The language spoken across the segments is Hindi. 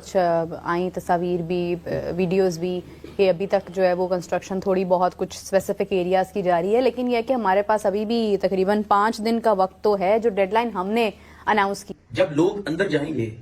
कुछ आई तस्वीर भी, वीडियोस भी कि अभी तक जो है वो कंस्ट्रक्शन थोड़ी बहुत कुछ स्पेसिफिक एरियाज़ की जा रही है, लेकिन यह है कि हमारे पास अभी भी तकरीबन 5 दिन का वक्त तो है जो डेडलाइन हमने अनाउंस की। जब लोग अंदर जाएंगे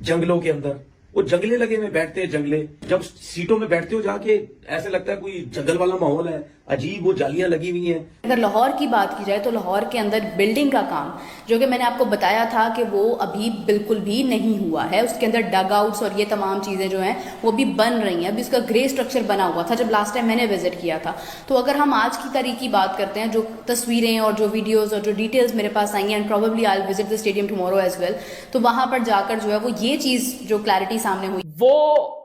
जंगलों के अंदर, वो जंगले लगे में बैठते हैं, जंगले जब सीटों में बैठते हो जाके ऐसे लगता है कोई जंगल वाला माहौल है, अजीब वो जालियां लगी हुई हैं। अगर लाहौर की बात की जाए तो लाहौर के अंदर बिल्डिंग का काम, जो कि मैंने आपको बताया था कि वो अभी बिल्कुल भी नहीं हुआ है, उसके अंदर डग आउट्स और ये तमाम चीज़ें जो हैं वो भी बन रही हैं। अभी उसका ग्रे स्ट्रक्चर बना हुआ था जब लास्ट टाइम मैंने विजिट किया था। तो अगर हम आज की तारीख की बात करते हैं, जो तस्वीरें और जो वीडियोज़ और जो डिटेल्स मेरे पास आई हैं, and probably I will visit the stadium tomorrow as well, तो वहां पर जाकर जो है वो ये चीज़ जो क्लैरिटी सामने हुई वो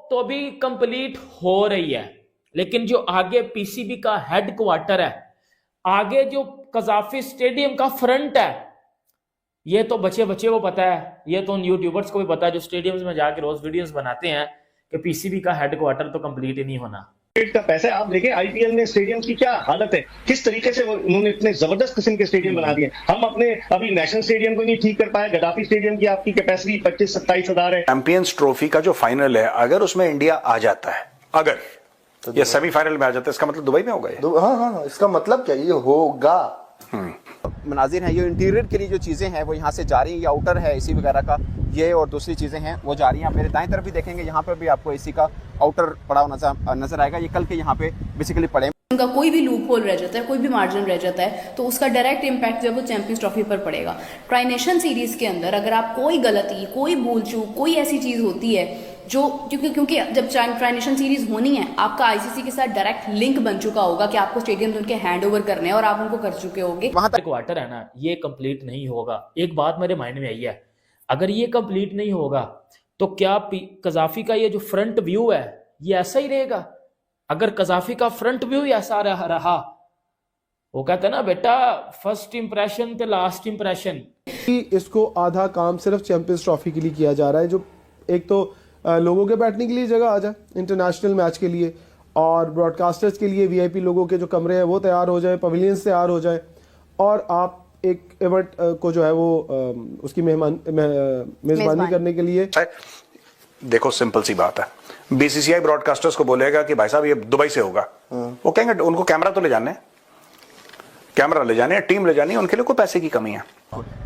तो अभी कंप्लीट हो रही है, लेकिन जो आगे पीसीबी का हेड क्वार्टर है, आगे जो कजाफी स्टेडियम का फ्रंट है, ये तो बच्चे को पता है, ये तो उन यूट्यूबर्स को भी पता है जो स्टेडियम्स में जाके रोज वीडियोस बनाते हैं कि पीसीबी का हेड क्वार्टर तो कंप्लीट ही नहीं होना। का पैसा आप देखें, आईपीएल में स्टेडियम की क्या हालत है, किस तरीके से उन्होंने इतने जबरदस्त किस्म के स्टेडियम बना दिए। हम अपने अभी नेशनल स्टेडियम को नहीं ठीक कर पाए। गद्दाफी स्टेडियम की आपकी कैपेसिटी 25-27 हजार है। चैंपियंस ट्रॉफी का जो फाइनल है, अगर उसमें इंडिया आ जाता है, अगर तो ये सेमीफाइनल में आ जाता है, इसका मतलब दुबई में होगा ये? हाँ, इसका मतलब क्या, ये होगा। मनाजिर हैं, ये इंटीरियर के लिए जो चीज़ें हैं वो यहाँ से जा रही हैं, ये आउटर है एसी वगैरह का, ये और दूसरी चीज़ें हैं वो जा रही हैं। आप मेरे दाएं तरफ भी देखेंगे, यहाँ पर भी आपको एसी का आउटर पड़ा हुआ नजर आएगा। ये कल के यहाँ पे बेसिकली पड़े। उनका कोई भी लूप होल रह जाता है, कोई भी मार्जिन रह जाता है, तो उसका डायरेक्ट इम्पैक्ट जो है वो चैंपियंस ट्रॉफी पर पड़ेगा। ट्राई नेशन सीरीज के अंदर अगर आप कोई गलती, कोई भूल चूक, कोई ऐसी चीज होती है जो, क्योंकि जब ट्राई नेशन सीरीज होनी है, आपका आईसीसी के साथ डायरेक्ट लिंक बन चुका होगा कि आपको स्टेडियम उनके हैंड ओवर करने हैं और आप उनको कर चुके होंगे। वहां तक क्वार्टर है ना, ये कंप्लीट नहीं होगा। एक बात मेरे माइंड में आई है, अगर ये कंप्लीट नहीं होगा तो क्या कजाफी का ये जो फ्रंट व्यू है ये ऐसा ही रहेगा? अगर कजाफी का फ्रंट व्यू ऐसा रहा, वो कहते हैं ना बेटा, फर्स्ट इंप्रेशन तो लास्ट इंप्रेशन। इसको आधा काम सिर्फ चैंपियंस ट्रॉफी के लिए किया जा रहा है, जो एक तो लोगों के बैठने के लिए जगह आ जाए इंटरनेशनल मैच के लिए, और ब्रॉडकास्टर्स के लिए वीआईपी लोगों के जो कमरे हैं वो तैयार हो जाए, पवेलियंस तैयार हो जाए, और आप एक इवेंट को जो है वो उसकी मेजबानी करने के लिए। देखो सिंपल सी बात है, बीसीसीआई ब्रॉडकास्टर्स को बोलेगा कि भाई साहब ये दुबई से होगा, वो कहेंगे उनको कैमरा तो ले जाने, कैमरा ले जाने, टीम ले जानी है, उनके लिए कोई पैसे की कमी है।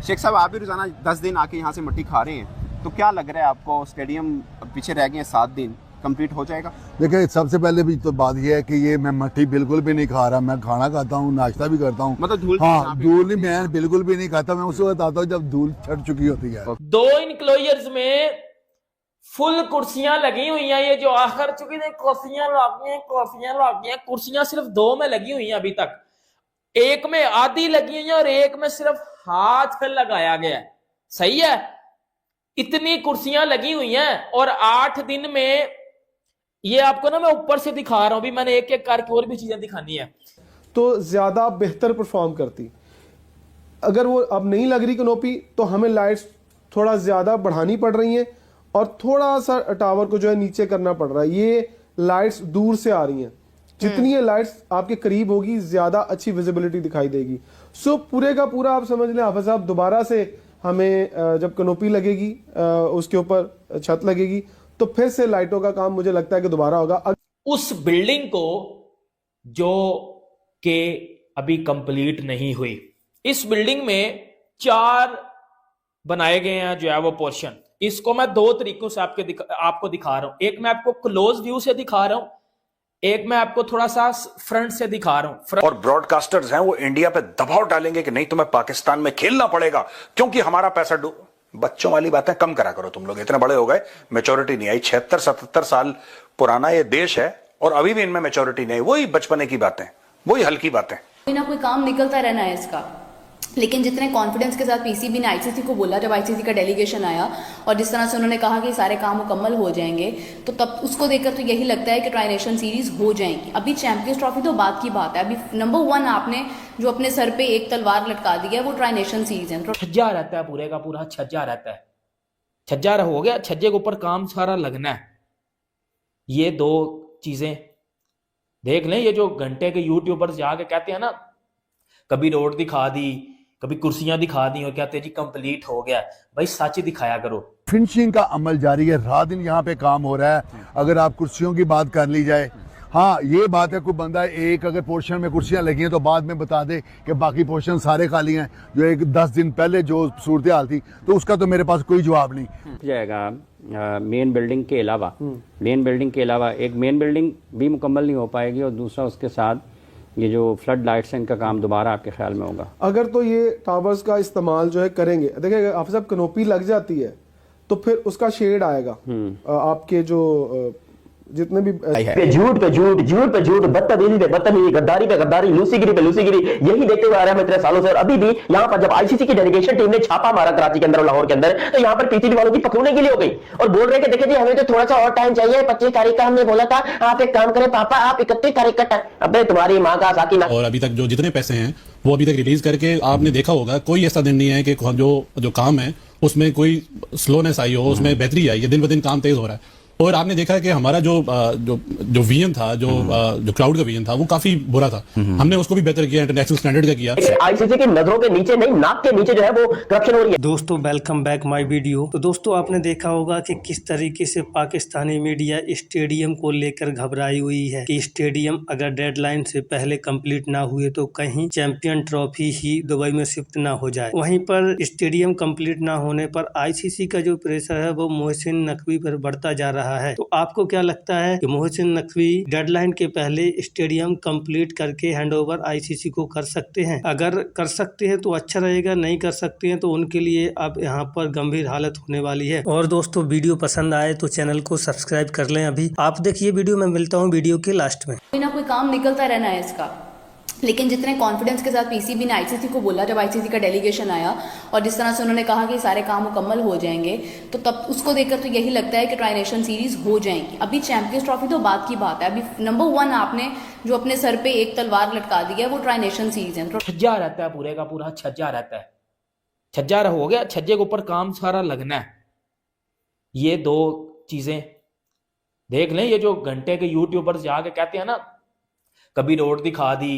शेख साहब, आप भी रोजाना 10 दिन आके यहाँ से मिट्टी खा रहे हैं, तो क्या लग रहा है आपको, स्टेडियम पीछे रह गए हैं 7 दिन, कंप्लीट हो जाएगा? देखिए, सबसे पहले भी तो बात यह है कि ये मैं मट्टी बिल्कुल भी नहीं खा रहा। मैं खाना खाता हूँ, नाश्ता भी करता हूँ, मतलब धूल? हाँ, धूल नहीं, मैं बिल्कुल भी नहीं खाता। मैं उस वक्त आता हूँ जब धूल छट चुकी होती है। 2 इनक्लोजर्स में फुल कुर्सियां लगी हुई हैं, ये जो आखिर चुकी है कुर्सियां लगी हैं, कुर्सियां सिर्फ 2 में लगी हुई हैं अभी तक। एक में आधी लगी हुई है और एक में सिर्फ हाथ लगाया गया है। सही है, इतनी कुर्सियां लगी हुई हैं, और 8 दिन में ये आपको ना मैं ऊपर से दिखा रहा हूं, भी मैंने एक एक करके और भी चीजें दिखानी है, तो ज्यादा बेहतर परफॉर्म करती। अगर वो अब नहीं लग रही कनोपी, तो हमें लाइट्स थोड़ा ज्यादा बढ़ानी पड़ रही हैं और थोड़ा सा टावर को जो है नीचे करना पड़ रहा है। ये लाइट्स दूर से आ रही हैं, जितनी ये लाइट्स आपके करीब होगी ज्यादा अच्छी विजिबिलिटी दिखाई देगी। सो पूरे का पूरा आप समझ लें हाफिज साहब, दोबारा से हमें जब कनोपी लगेगी, उसके ऊपर छत लगेगी, तो फिर से लाइटों का काम मुझे लगता है कि दोबारा होगा। उस बिल्डिंग को जो कि अभी कंप्लीट नहीं हुई, इस बिल्डिंग में 4 बनाए गए हैं जो है वो पोर्शन। इसको मैं 2 तरीकों से आपको दिखा रहा हूं। एक मैं आपको क्लोज व्यू से दिखा रहा हूं, एक मैं आपको थोड़ा सा फ्रंट से दिखा रहा हूं। और ब्रॉडकास्टर्स हैं वो इंडिया पे दबाव डालेंगे कि नहीं, तुम्हें पाकिस्तान में खेलना पड़ेगा क्योंकि हमारा पैसा बच्चों वाली बातें कम करा करो। तुम लोग इतने बड़े हो गए, मैच्योरिटी नहीं आई। 76-77 साल पुराना ये देश है और अभी भी इनमें मैच्योरिटी नहीं। वही बचपने की बातें, वही हल्की बातें। कोई ना कोई काम निकलता रहना है इसका। लेकिन जितने कॉन्फिडेंस के साथ पीसीबी ने आईसीसी को बोला, जब आईसीसी का डेलीगेशन आया और जिस तरह से उन्होंने कहा कि सारे काम मुकम्मल हो जाएंगे, तो तब उसको देखकर तो यही लगता है कि ट्राई नेशन सीरीज हो जाएंगी। अभी चैंपियंस ट्रॉफी तो बात की बात है। अभी नंबर 1 आपने जो अपने सर पे एक तलवार लटका दी है वो ट्राई नेशन सीरीज है। छज्जा रहता है, पूरे का पूरा छज्जा रहता है। छज्जा हो गया, छज्जे के ऊपर काम सारा लगना है। ये 2 चीजें देख लें। ये जो घंटे के यूट्यूबर्स जाके कहते हैं ना, कभी रोड दिखा दी, कभी कुर्सियां दिखा दी और कहते जी कंप्लीट हो गया। भाई सच दिखाया करो। फिनिशिंग का अमल जारी है, रात दिन यहाँ पे काम हो रहा है। अगर आप कुर्सियों की बात कर ली जाए, हाँ ये बात है, कोई बंदा एक अगर पोर्शन में कुर्सियां लगी हैं तो बाद में बता दे कि बाकी पोर्शन सारे खाली हैं, जो एक 10 दिन पहले जो सूरत हाल थी, तो उसका तो मेरे पास कोई जवाब नहीं जाएगा। मेन बिल्डिंग के अलावा एक मेन बिल्डिंग भी मुकम्मल नहीं हो पाएगी और दूसरा उसके साथ ये जो फ्लड लाइट्स हैं इनका काम दोबारा आपके ख्याल में होगा? अगर तो ये टावर्स का इस्तेमाल जो है करेंगे, देखिए अगर आप सब कनोपी लग जाती है तो फिर उसका शेड आएगा आपके जो जितने भी झूठ पे झूठ, बदतमीजी पे बदतमीजी, गद्दारी पे गद्दारी, लूसीगिरी पे लूसीगिरी, यही देखते हुए आ रहे हैं इतने सालों से। और अभी भी यहाँ पर जब आईसीसी की डेलीगेशन टीम ने छापा मारा कराची के अंदर और लाहौर के अंदर, तो यहाँ पर पीसीबी वालों की पकड़ने के लिए हो गई और बोल रहे कि देखिए जी हमें तो थोड़ा सा और टाइम चाहिए, 25 तारीख का हमने बोला था, आप एक काम करें पापा, आप 31 तारीख का टाइम, अबे तुम्हारी माँ का साकी ना। और अभी तक जो जितने पैसे हैं वो अभी तक रिलीज करके आपने देखा होगा, कोई ऐसा दिन नहीं है कि जो काम है उसमें कोई स्लोनेस आई हो, उसमें बेहतरी आई है, दिन ब दिन काम तेज हो रहा है। और आपने देखा कि हमारा जो विजन था, जो क्राउड का विजन था, वो काफी बुरा था। हमने उसको भी बेहतर किया, इंटरनेशनल स्टैंडर्ड का किया। आईसीसी की नजरों के नीचे नहीं, नाक के नीचे जो है वो करप्शन हो रही है। दोस्तों वेलकम बैक माय वीडियो। तो दोस्तों आपने देखा होगा कि किस तरीके से पाकिस्तानी मीडिया स्टेडियम को लेकर घबराई हुई है कि स्टेडियम अगर डेडलाइन से पहले कंप्लीट ना हुए तो कहीं चैंपियन ट्रॉफी ही दुबई में शिफ्ट ना हो जाए। वहीं पर स्टेडियम कंप्लीट ना होने पर आईसीसी का जो प्रेशर है वो मोहसिन नकवी पर बढ़ता जा रहा है। तो आपको क्या लगता है कि मोहसिन नकवी डेडलाइन के पहले स्टेडियम कंप्लीट करके हैंडओवर आईसीसी को कर सकते हैं? अगर कर सकते हैं तो अच्छा रहेगा, नहीं कर सकते हैं तो उनके लिए अब यहाँ पर गंभीर हालत होने वाली है। और दोस्तों वीडियो पसंद आए तो चैनल को सब्सक्राइब कर लें। अभी आप देखिए वीडियो, मैं मिलता हूँ वीडियो के लास्ट में। कोई ना कोई काम निकलता रहना है इसका, लेकिन जितने कॉन्फिडेंस के साथ पीसीबी ने आईसीसी को बोला, जब आईसीसी का डेलीगेशन आया और जिस तरह से उन्होंने कहा कि सारे काम मुकम्मल हो जाएंगे, तो तब उसको देखकर तो यही लगता है कि ट्राई नेशन सीरीज हो जाएंगी। अभी चैंपियंस ट्रॉफी तो बात की बात है, अभी नंबर 1 आपने जो अपने सर पे एक तलवार लटका दी है वो ट्राई नेशन सीरीज है। छज्जा रहता है, पूरे का पूरा छज्जा रहता है, छज्जा हो गया, छज्जे के ऊपर काम सारा लगना है। ये दो चीजें देख लें। ये जो घंटे के यूट्यूबर्स जाके कहते हैं ना, कभी रोड दिखा दी,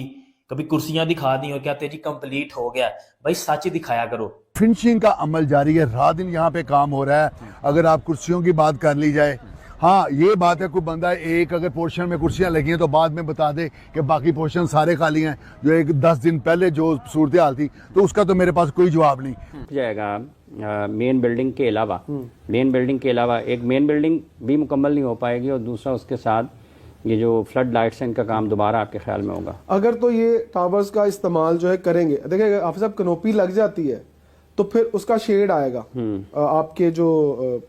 कभी कुर्सियां दिखा दी और कहते जी कंप्लीट हो गया। भाई सच दिखाया करो। फिनिशिंग का अमल जारी है, रात दिन यहाँ पे काम हो रहा है। अगर आप कुर्सियों की बात कर ली जाए, हाँ ये बात है, कोई बंदा एक अगर पोर्शन में कुर्सियां लगी हैं तो बाद में बता दे कि बाकी पोर्शन सारे खाली हैं, जो एक 10 दिन पहले जो सूरत हाल थी, तो उसका तो मेरे पास कोई जवाब नहीं जाएगा। मेन बिल्डिंग के अलावा एक मेन बिल्डिंग भी मुकम्मल नहीं हो पाएगी और दूसरा उसके साथ ये जो फ्लड लाइट्स हैं इनका काम दोबारा आपके ख्याल में होगा? अगर तो ये टावर्स का इस्तेमाल जो है करेंगे, देखिए अगर आप सब कनोपी लग जाती है तो फिर उसका शेड आएगा आपके जो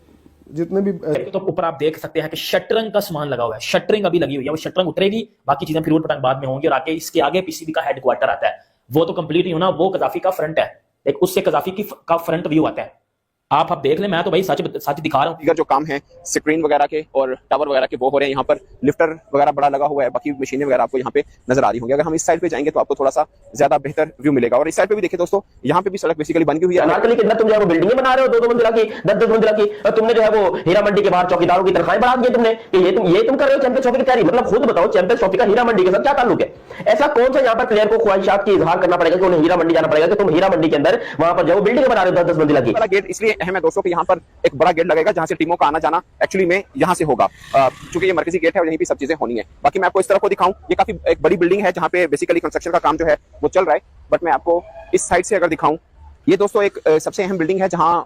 जितने भी तो ऊपर आप देख सकते हैं कि शटरिंग का सामान लगा हुआ है, शटरिंग अभी लगी हुई है, वो शटरिंग उतरेगी, बाकी चीजें फिर उठपटांग बाद में होंगी। और आगे इसके आगे पीसीबी का हेडक्वार्टर आता है, वो तो कंप्लीट नहीं होना, वो कजाफी का फ्रंट है, एक उससे कजाफी का फ्रंट व्यू आता है। आप देख लें, मैं तो भाई सच दिखा रहा हूँ। जो काम है स्क्रीन वगैरह के और टावर वगैरह के वो हो रहे हैं। यहाँ पर लिफ्टर वगैरह बड़ा लगा हुआ है, बाकी मशीनें वगैरह आपको यहाँ पे नजर आ रही होंगी। अगर हम इस साइड पे जाएंगे तो आपको थोड़ा सा ज्यादा बेहतर व्यू मिलेगा। और इस साइड पे भी देखिए दोस्तों, यहाँ पे भी सड़क बेसिकली बन गई हुई है। अनारकली के अंदर तुम जो है वो बिल्डिंगें बना रहे हो 2-2 मंजिला की, 10-10 मंजिला की, और तुमने जो है वो हीरा मंडी के बाहर चौकीदारों की तनख्वाहें बढ़ा दी तुमने कि ये तुम कर रहे हो चैंपियंस ट्रॉफी की तैयारी। मतलब खुद बताओ, चैंपियंस ट्रॉफी का हीरा मंडी के साथ क्या ताल्लुक है? ऐसा कौन सा यहाँ पर प्लेयर को ख्वाहिशात की इजहार करना पड़ेगा कि उन्हें हीरा मंडी जाना पड़ेगा कि तुम हीरा मंडी के अंदर वहां पर जो बिल्डिंग बना रहे हो 10-10 मंजिला की? गेट इसलिए अहम है दोस्तों कि यहाँ पर एक बड़ा गेट लगेगा जहां से टीमों का आना जाना एक्चुअली में यहाँ से होगा, क्योंकि ये मरकजी गेट है और यहीं पे सब चीजें होनी है। बाकी मैं आपको इस तरफ को दिखाऊं, ये काफी एक बड़ी बिल्डिंग है जहां पे बेसिकली कंस्ट्रक्शन का काम जो है वो चल रहा है। बट मैं आपको इस साइड से अगर दिखाऊं, ये दोस्तों एक सबसे अहम बिल्डिंग है जहां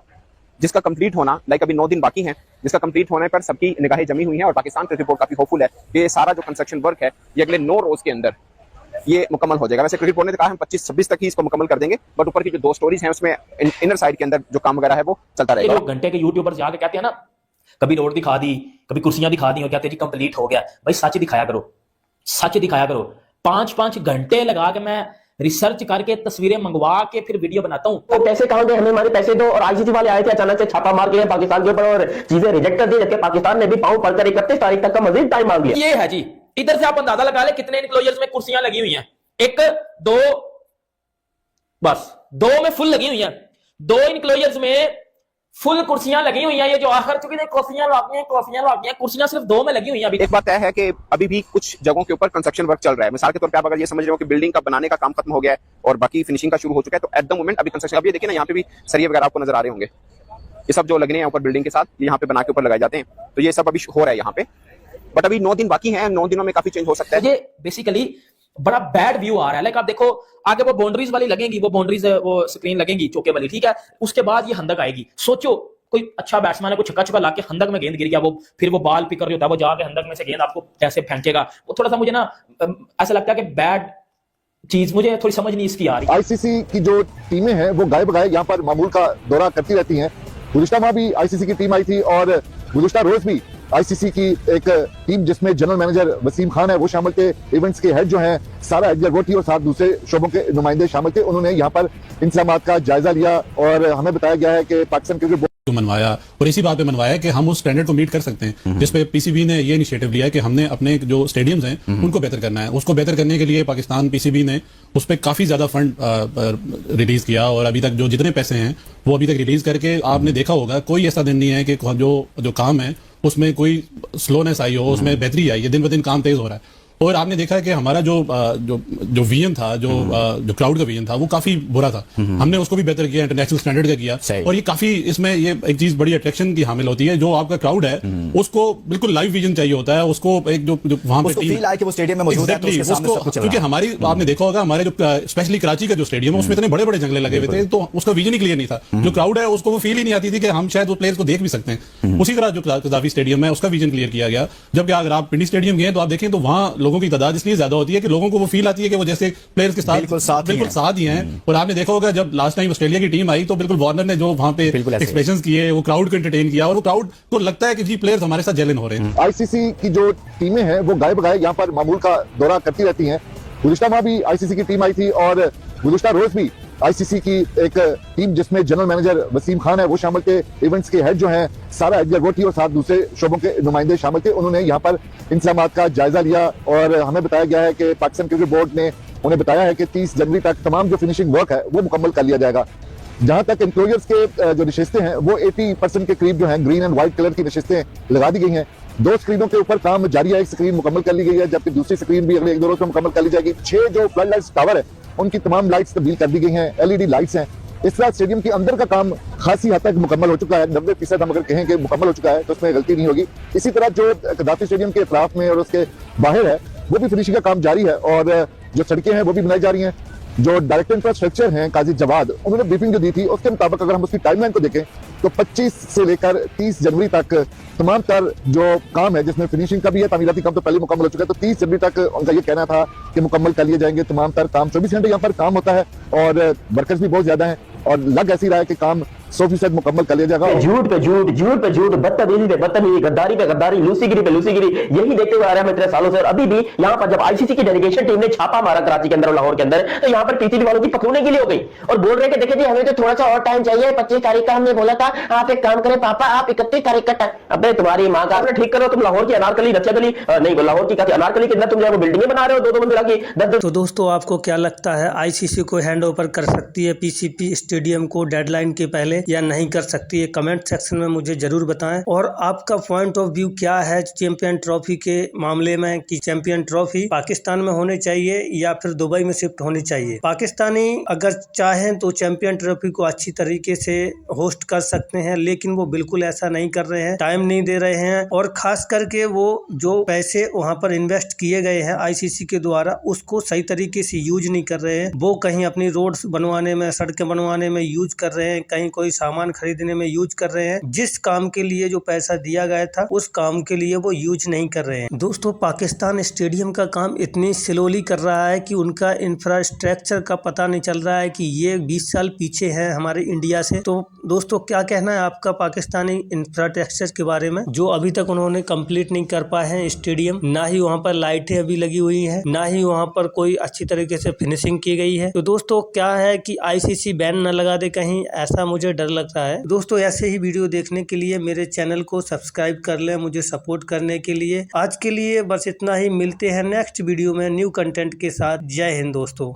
जिसका कंप्लीट होना अभी 9 दिन बाकी है, जिसका कंप्लीट होने पर सबकी निगाहें जमी हुई हैं और पाकिस्तान क्रिकेट बोर्ड काफी होपफुल है कि ये सारा जो कंस्ट्रक्शन वर्क है ये अगले 9 रोज के अंदर ये मुकम्मल हो जाएगा। वैसे क्रिकेट बोर्ड ने कहा हम 25-26 तक ही इसको मुकम्मल कर देंगे, बट ऊपर की जो 2 स्टोरीज हैं उसमें इनर साइड के अंदर जो काम वगैरह है वो चलता रहेगा। घंटे के यूट्यूबर्स जाके कहते हैं ना, कभी रोड दिखा दी, कभी कुर्सियां दिखा दी और कहते जी कंप्लीट हो गया। भाई सच दिखाया करो, सच दिखाया करो। 5-5 घंटे लगा के मैं रिसर्च करके तस्वीरें मंगवा के फिर वीडियो बनाता हूँ। तो पैसे कहाँ गए? हमें हमारे पैसे दो। और आईसीसी वाले आए थे अचानक से छापा मार के पाकिस्तान के ऊपर और चीजें रिजेक्ट कर दी, जबकि पाकिस्तान ने भी पांव पढ़कर 31 तारीख तक का मजीद टाइम मांग लिया। ये है जी, इधर से आप अंदाजा लगा ले कितने इनक्लोजर्स में कुर्सियां लगी हुई हैं। 1 2 बस 2 में फुल लगी हुई हैं, 2 इनक्लोजर्स में फुल कुर्सियां लगी हुई हैं, ये जो आखिर चुकी है कुर्सियां लाती हैं, कुर्सियां सिर्फ 2 में लगी हुई हैं अभी। एक बात तय है कि अभी भी कुछ जगहों के ऊपर कंस्ट्रक्शन वर्क चल रहा है। मिसाल के तौर पे आप अगर ये समझ रहे हो कि बिल्डिंग का बनाने का काम खत्म हो गया है और बाकी फिनिशिंग का शुरू हो चुका है, तो एट द मोमेंट अभी कंस्ट्रक्शन, अभी देखिए ना यहाँ पे भी सरिये वगैरह आपको नजर आ रहे होंगे, ये सब जो लगने हैं ऊपर बिल्डिंग के साथ, यहाँ पे बना के ऊपर लगाए जाते हैं, तो ये सब अभी हो रहा है यहाँ पे। बट अभी 9 दिन बाकी हैं, 9 दिनों में काफी चेंज हो सकता है। ये बेसिकली बड़ा बैड व्यू आ रहा है। लाइक आप देखो आगे वो बाउंड्रीज वाली लगेंगी, वो बाउंड्रीज वो स्क्रीन लगेंगी चौके वाली, ठीक है, उसके बाद ये हंदक आएगी। सोचो कोई अच्छा बैट्समैन है, कोई छक्का छक्का लाके हंदक में गेंद गिर गया, वो फिर वो बॉल पिकर जो होता है वो जाके हंदक में से गेंद आपको कैसे फेंकेगा, वो थोड़ा सा मुझे ना ऐसा लगता है कि बैड चीज, मुझे थोड़ी समझ नहीं इसकी आ रही। आईसीसी की जो टीमें हैं वो गाय बगाए यहाँ पर मामूल का दौरा करती रहती हैं। गुज़िश्ता माह भी आईसीसी की टीम आई थी और गुज़िश्ता रोज भी आईसीसी की एक टीम जिसमें जनरल मैनेजर वसीम खान है वो शामिल थे, इवेंट्स के हेड जो हैं सारा अजगरगोटी और साथ दूसरे शोबों के नुमाइंदे शामिल थे। उन्होंने यहाँ पर इंतजामात का जायजा लिया और हमें बताया गया है कि पाकिस्तान क्रिकेट बोर्ड मनवाया और इसी बात पे मनवाया कि हम उस स्टैंडर्ड को मीट कर सकते हैं, जिस पे पीसीबी ने ये इनिशिएटिव लिया है कि हमने अपने जो स्टेडियम्स हैं उनको बेहतर करना है। उसको बेहतर करने के लिए पाकिस्तान पीसीबी ने उस पर काफी ज्यादा फंड रिलीज किया और अभी तक जो जितने पैसे हैं वो अभी तक रिलीज करके आपने देखा होगा कोई ऐसा दिन नहीं है कि जो काम है उसमें कोई स्लोनेस आई हो, उसमें बेहतरी आई है, दिन ब दिन काम तेज हो रहा है। और आपने देखा है कि हमारा जो विजन था, जो क्राउड का विजन था वो काफी बुरा था, हमने उसको भी बेहतर किया, इंटरनेशनल स्टैंडर्ड का किया। और ये काफी इसमें ये एक चीज बड़ी अट्रैक्शन की हामिल होती है, जो आपका क्राउड है उसको बिल्कुल लाइव विजन चाहिए होता है, उसको एक जो वहां पे फील आए कि वो स्टेडियम में मौजूद है, तो उसके सामने सब कुछ चल रहा है। क्योंकि हमारी आपने देखा होगा हमारे जो स्पेशली कराची का जो स्टेडियम है उसमें इतने बड़े बड़े जंगले लगे हुए थे, तो उसका विजन ही क्लियर नहीं था। जो क्राउड है उसको वो फील ही नहीं आती थी कि हम शायद वो प्लेयर्स को देख भी सकते हैं। उसी तरह जो कदाफी स्टेडियम है उसका विजन क्लियर किया गया। जबकि अगर आप पिंडी स्टेडियम गए तो आप देखें तो वहां लोगों की तादाद इसलिए होती है कि लोगों को वो फील आती है कि वो जैसे प्लेयर्स के साथ बिल्कुल साथ ही हैं। और आपने देखा होगा जब लास्ट टाइम ऑस्ट्रेलिया की टीम आई तो बिल्कुल वार्नर ने जो वहां पे एक्सप्रेशंस किए, वो क्राउड को एंटरटेन किया और वो क्राउड को लगता है कि जी प्लेयर्स हमारे साथ जेल इन हो रहे हैं। आईसीसी की जो टीमें हैं वो गाय बगाए यहाँ पर मामूल का दौरा करती रहती हैं। गुज़िश्ता माह भी आईसीसी की टीम आई थी और गुज़िश्ता रोज भी आईसीसी की एक टीम जिसमें जनरल मैनेजर वसीम खान है वो शामिल थे, इवेंट्स के हेड जो हैं सारा अजगरगोटी और साथ दूसरे शोबों के नुमाइंदे शामिल थे। उन्होंने यहाँ पर इंतजामात का जायजा लिया और हमें बताया गया है कि पाकिस्तान क्रिकेट बोर्ड ने उन्हें बताया है कि 30 जनवरी तक तमाम जो फिनिशिंग वर्क है वो मुकम्मल कर लिया जाएगा। जहां तक इंक्लोजर्स के जो नशिस्तें हैं वो 80% के करीब जो हैं ग्रीन एंड व्हाइट कलर की नशिस्तें लगा दी गई हैं। 2 स्क्रीनों के ऊपर काम जारी है, एक स्क्रीन मुकम्मल कर ली गई है जबकि दूसरी स्क्रीन भी अगले 1-2 रोज में मुकम्मल कर ली जाएगी। 6 जो फ्लड लाइट्स टावर है उनकी तमाम लाइट्स तब्दील कर दी गई हैं, एलईडी लाइट्स हैं। इस तरह स्टेडियम के अंदर का काम खासी हद तक मुकम्मल हो चुका है, 90% हम अगर कहें कि मुकम्मल हो चुका है तो उसमें गलती नहीं होगी। इसी तरह जो कदाफी स्टेडियम के अतराफ में और उसके बाहर है वो भी फिनिशिंग का काम जारी है और जो सड़कें हैं वो भी बनाई जा रही हैं। जो डायरेक्टर इंफ्रास्ट्रक्चर हैं काजी जवाद, उन्होंने ब्रीफिंग जो दी थी उसके मुताबिक अगर हम उसकी टाइमलाइन को देखें तो 25 से लेकर 30 जनवरी तक तमाम तर जो काम है जिसमें फिनिशिंग का भी है, तामीराती काम तो पहले मुकम्मल हो चुका है, तो 30 जनवरी तक उनका ये कहना था कि मुकम्मल कर लिए जाएंगे तमाम तर काम। 24 घंटे यहाँ पर काम होता है और वर्कर्स भी बहुत ज्यादा हैं और लग ऐसी रहा है कि काम 100% मुकम्मल कर लिया जाएगा। झूठ पे झूठ, झूठ पे झूठ, बदतमीजी पे बदतमीजी, गद्दारी पे गद्दारी, लूसीगिरी पे लूसीगिरी, यही देखते हुए आ रहे हैं इतने सालों से। और अभी भी यहाँ पर जब आईसीसी की डेलीगेशन टीम ने छापा मारा कराची के अंदर और लाहौर के अंदर, तो यहाँ पर पीसीबी वालों की पकड़ने के लिए हो गई और बोल रहे कि देखिए जी हमें तो थोड़ा सा और टाइम चाहिए, 25 तारीख का हमने बोला था, आप एक काम करें पापा आप 31 तारीख का टाइम, अबे तुम्हारी माँ का आपने ठीक करो, तुम लाहौर की अनारकली रक्षागली नहीं, लाहौर की अनारकली के अंदर तुम जो बिल्डिंगें बना रहे हो 2-2 मंजिला की 10-10। तो दोस्तों आपको क्या लगता है आईसीसी को हैंड ओवर कर सकती है पीसीबी स्टेडियम को डेडलाइन के पहले या नहीं कर सकती है? कमेंट सेक्शन में मुझे जरूर बताएं। और आपका पॉइंट ऑफ व्यू क्या है चैंपियन ट्रॉफी के मामले में कि चैंपियन ट्रॉफी पाकिस्तान में होनी चाहिए या फिर दुबई में शिफ्ट होनी चाहिए? पाकिस्तानी अगर चाहें तो चैंपियन ट्रॉफी को अच्छी तरीके से होस्ट कर सकते हैं, लेकिन वो बिल्कुल ऐसा नहीं कर रहे हैं, टाइम नहीं दे रहे हैं और खास करके वो जो पैसे वहां पर इन्वेस्ट किए गए हैं आईसीसी के द्वारा उसको सही तरीके से यूज नहीं कर रहे हैं। वो कहीं अपनी रोड्स बनवाने में, सड़कें बनवाने में यूज कर रहे हैं, कहीं कोई सामान खरीदने में यूज कर रहे हैं। जिस काम के लिए जो पैसा दिया गया था उस काम के लिए वो यूज नहीं कर रहे हैं। दोस्तों पाकिस्तान स्टेडियम का काम इतनी स्लोली कर रहा है कि उनका इंफ्रास्ट्रक्चर का पता नहीं चल रहा है कि ये 20 साल पीछे है हमारे इंडिया से। तो दोस्तों क्या कहना है आपका पाकिस्तानी इंफ्रास्ट्रक्चर के बारे में, जो अभी तक उन्होंने कंप्लीट नहीं कर पाए हैं स्टेडियम, ना ही वहाँ पर लाइटें अभी लगी हुई है, ना ही वहाँ पर कोई अच्छी तरीके से फिनिशिंग की गई है। तो दोस्तों क्या है कि आईसीसी बैन न लगा दे कहीं, ऐसा मुझे डर लगता है। दोस्तों ऐसे ही वीडियो देखने के लिए मेरे चैनल को सब्सक्राइब कर लें मुझे सपोर्ट करने के लिए। आज के लिए बस इतना ही, मिलते हैं नेक्स्ट वीडियो में न्यू कंटेंट के साथ। जय हिंद दोस्तों।